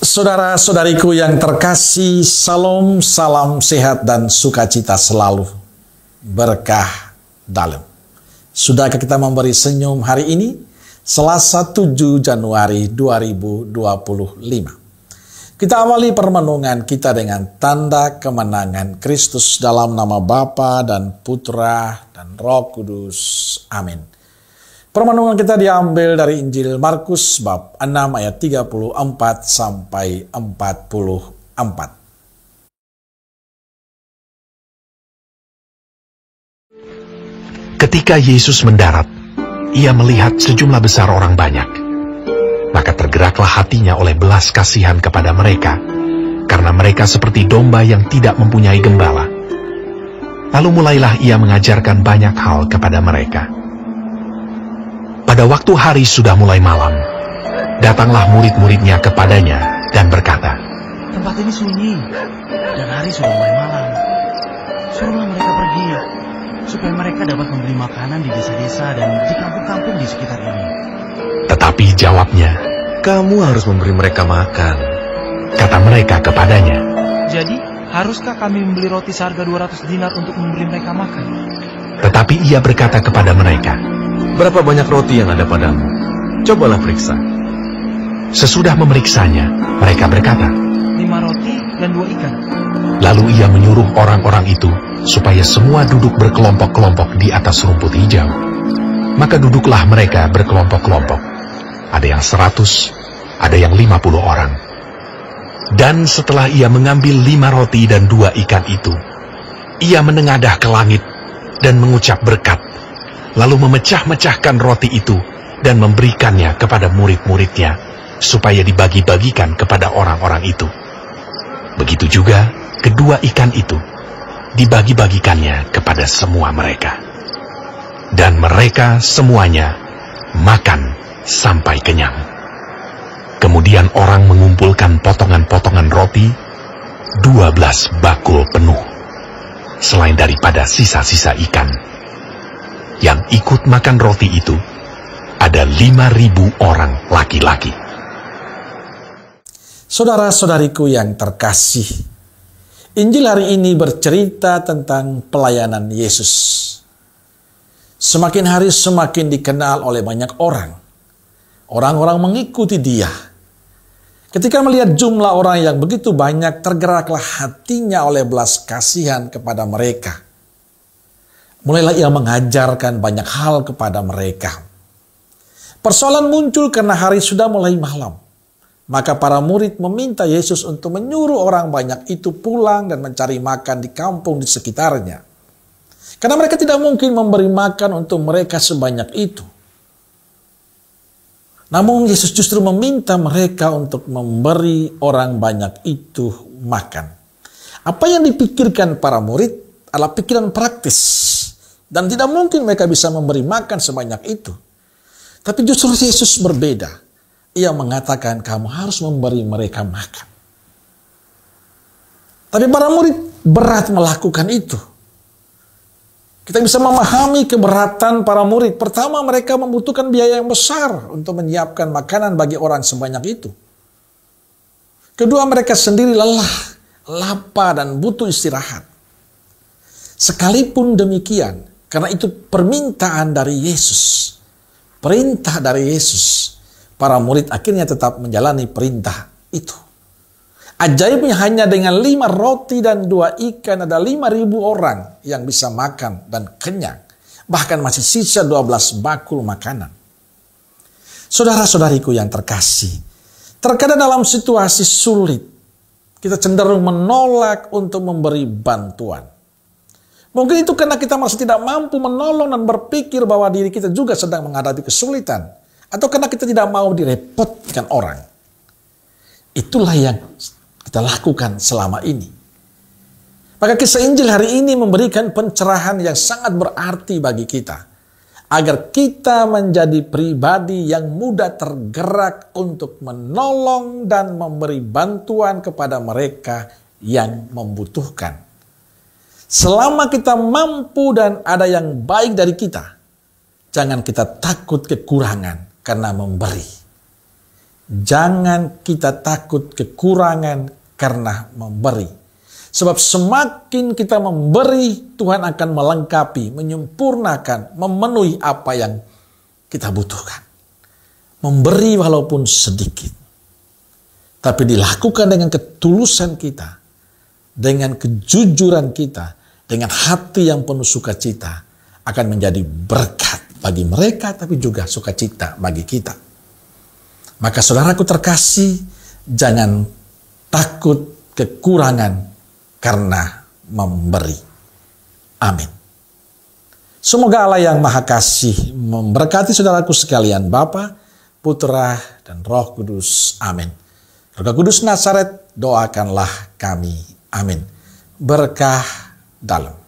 Saudara-saudariku yang terkasih, salam, salam sehat dan sukacita selalu. Berkah dalam. Sudahkah kita memberi senyum hari ini? Selasa 7 Januari 2025. Kita awali permenungan kita dengan tanda kemenangan Kristus dalam nama Bapa dan Putra dan Roh Kudus. Amin. Permenungan kita diambil dari Injil Markus bab 6 ayat 34 sampai 44. Ketika Yesus mendarat, ia melihat sejumlah besar orang banyak. Maka tergeraklah hatinya oleh belas kasihan kepada mereka, karena mereka seperti domba yang tidak mempunyai gembala. Lalu mulailah ia mengajarkan banyak hal kepada mereka. Pada waktu hari sudah mulai malam, datanglah murid-muridnya kepadanya dan berkata, "Tempat ini sunyi, dan hari sudah mulai malam. Suruhlah mereka pergi, supaya mereka dapat membeli makanan di desa-desa dan di kampung-kampung di sekitar ini." Tetapi jawabnya, "Kamu harus memberi mereka makan." Kata mereka kepadanya, "Jadi, haruskah kami membeli roti seharga 200 dinar untuk memberi mereka makan?" Tetapi ia berkata kepada mereka, "Berapa banyak roti yang ada padamu? Cobalah periksa." Sesudah memeriksanya, mereka berkata, 5 roti dan 2 ikan. Lalu ia menyuruh orang-orang itu supaya semua duduk berkelompok-kelompok di atas rumput hijau. Maka duduklah mereka berkelompok-kelompok. Ada yang 100, ada yang 50 orang. Dan setelah ia mengambil 5 roti dan 2 ikan itu, ia menengadah ke langit dan mengucap berkat, lalu memecah-mecahkan roti itu dan memberikannya kepada murid-muridnya, supaya dibagi-bagikan kepada orang-orang itu. Begitu juga kedua ikan itu dibagi-bagikannya kepada semua mereka. Dan mereka semuanya makan sampai kenyang. Kemudian orang mengumpulkan potongan-potongan roti 12 bakul penuh, selain daripada sisa-sisa ikan. Yang ikut makan roti itu ada 5.000 orang laki-laki. Saudara-saudariku yang terkasih, Injil hari ini bercerita tentang pelayanan Yesus. Semakin hari semakin dikenal oleh banyak orang. Orang-orang mengikuti dia. Ketika melihat jumlah orang yang begitu banyak, tergeraklah hatinya oleh belas kasihan kepada mereka. Mulailah ia mengajarkan banyak hal kepada mereka. Persoalan muncul karena hari sudah mulai malam. Maka para murid meminta Yesus untuk menyuruh orang banyak itu pulang dan mencari makan di kampung di sekitarnya. Karena mereka tidak mungkin memberi makan untuk mereka sebanyak itu. Namun Yesus justru meminta mereka untuk memberi orang banyak itu makan. Apa yang dipikirkan para murid adalah pikiran praktis. Dan tidak mungkin mereka bisa memberi makan sebanyak itu. Tapi justru Yesus berbeda. Ia mengatakan kamu harus memberi mereka makan. Tapi para murid berat melakukan itu. Kita bisa memahami keberatan para murid. Pertama, mereka membutuhkan biaya yang besar untuk menyiapkan makanan bagi orang sebanyak itu. Kedua, mereka sendiri lelah, lapar dan butuh istirahat. Sekalipun demikian, karena itu permintaan dari Yesus, perintah dari Yesus, para murid akhirnya tetap menjalani perintah itu. Ajaibnya hanya dengan 5 roti dan 2 ikan ada 5.000 orang yang bisa makan dan kenyang. Bahkan masih sisa 12 bakul makanan. Saudara-saudariku yang terkasih, terkadang dalam situasi sulit, kita cenderung menolak untuk memberi bantuan. Mungkin itu karena kita masih tidak mampu menolong dan berpikir bahwa diri kita juga sedang menghadapi kesulitan. Atau karena kita tidak mau direpotkan orang. Itulah yang kita lakukan selama ini. Maka kisah Injil hari ini memberikan pencerahan yang sangat berarti bagi kita. Agar kita menjadi pribadi yang mudah tergerak untuk menolong dan memberi bantuan kepada mereka yang membutuhkan. Selama kita mampu dan ada yang baik dari kita, jangan kita takut kekurangan karena memberi. Jangan kita takut kekurangan karena memberi. Sebab semakin kita memberi, Tuhan akan melengkapi, menyempurnakan, memenuhi apa yang kita butuhkan. Memberi walaupun sedikit, tapi dilakukan dengan ketulusan kita, dengan kejujuran kita, dengan hati yang penuh sukacita, akan menjadi berkat bagi mereka, tapi juga sukacita bagi kita. Maka saudaraku terkasih, jangan takut kekurangan karena memberi. Amin. Semoga Allah yang Maha Kasih memberkati saudaraku sekalian, Bapa, Putra, dan Roh Kudus. Amin. Roh Kudus Nazaret, doakanlah kami. Amin. Berkah dalam.